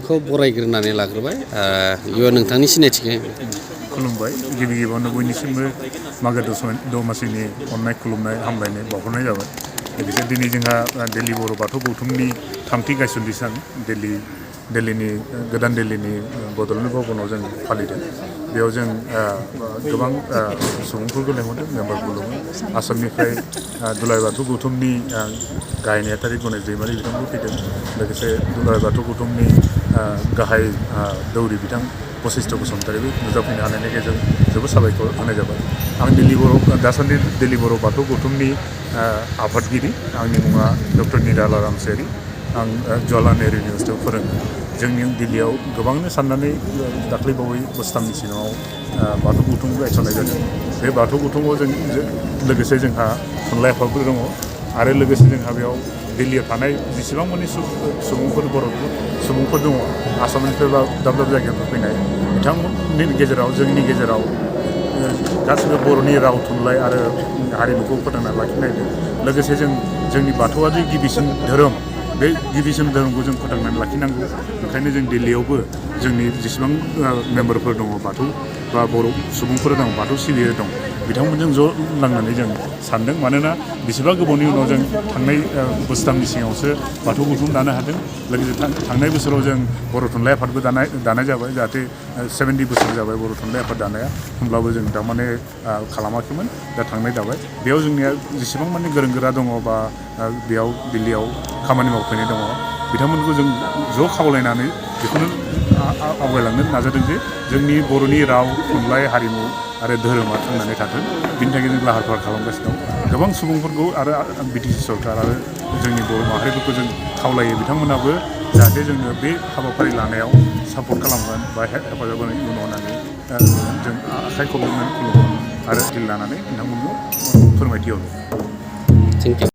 नोंथांखौ बरायग्रोनानै लाग्रोबाय इयुन नोंथांनि सिनायथिखौ खुलुमबाय गिबि गिबियावनो बयनिसिमबो मागो दमासिनि अननाय खुलुमनाय हामलायनाय बावहरनाय जाबाय लोगोसे दिनै जोंहा दिल्ली बर' बाथौ गौथुमनि थामथि गायसनथि सान दिल्लीनि गोदान दिल्लीनि बड'लेण्ड भवनाव जों फालिदों बेयाव जों गोबां सुबुंफोरखौ लेंहरदों मेम्बारफोर दङ आसामनिफ्राय दुलाराय बाथौ गौथुमनि गाहाय नेहाथारि गणेश दैमारि बिथांखौ फैदों लोगोसे दुलाराय बाथौ गौथुमनि गाहाय दौरि बिथां बशिष्ठ बसुमतारीबो नुजाफैनो हानायनि गेजेरजों जोबोद साबायखर होनाय जाबाय आं दासान्दि दिल्ली बर' बाथौ गौथुमनि आफादगिरि आंनि मुङा डक्टर निराला रामसियारि आं जवाहरलाल नेहरू इउनिभारसिटियाव फोरोङो जोंनि दिल्लीयाव गोबांनो साननानै दाख्लैबावै बोसोरथामनि सिगाङाव बाथौ गौथुम गायसननाय जादों बे बाथौ गौथुमाव लोगोसे जोंहा थुनलाइ आफादफोर दङ आरो लोगोसे जोंहा बेयाव दिल्लीयाव थानाय जेसेबां मानि सुबुंफोर बर' सुबुंफोर दङ आसामनिफ्राय बा दाब दाब जायगानिफ्राय फैनाय बिथांमोननि गेजेराव जोंनि गेजेराव गासिबो बर'नि राव थुनलाइ आरो हारिमुखौ फोथांना लाखिनायदों लोगोसे जोंनि बाथौआदि गिबिसिन धोरोम बे गिबिसिन धोरोमखौ जों फोथांनानै लाखिनांगौ ओंखायनो जों दिल्लीयावबो जोंनि जेसेबां मेम्बारफोर दङ बाथौ बा बर' सुबुंफोर दं बाथौ सिबियारि दं बिथांमोनजों ज' नांनानै जों सानदों मानोना बेसेबा गोबावनि उनाव जों थांनाय बोसोरथामनि सिगाङावसो बाथौ गौथुम दानो हादों लोगोसे थांनाय बोसोराव जों बर' थुनलाइ आफादबो दानाय जाबाय जाहाथे 70 बोसोर जाबाय बर' थुनलाइ आफाद दानाया होमब्लाबो जों थारमाने खालामाखैमोन दा थांनाय जाबाय बेयाव जोंनिया जेसेबां माने गोरों गोरा दङ बा बेयाव दिल्लीयाव खामानि मावफैनाय दङ बिथांमोनखौ जों ज' खावलायनानै बेखौनो आवगायलांनो नाजादों जे जोंनि बर'नि राव थुनलाइ हारिमु आरो धोरोमा थांनानै थाथों बिनि थाखाय जों लाहार फाहार खालामगासिनो दं गोबां सुबुंफोरखौ आरो बिटिसि सरकार आरो जोंनि बर' माहारिफोरखौ जों खावलायो बिथांमोनाबो जाहाथे जोङो बे हाबाफारि लानायाव सापर्ट खालामगोन बा हेफाजाब होनायनि उनाव होननानै जों आखाइ खब'नो खुलुमगोन आरो दिल लानानै बिथांमोनखौ फोरमायथि हरो थेंक इउ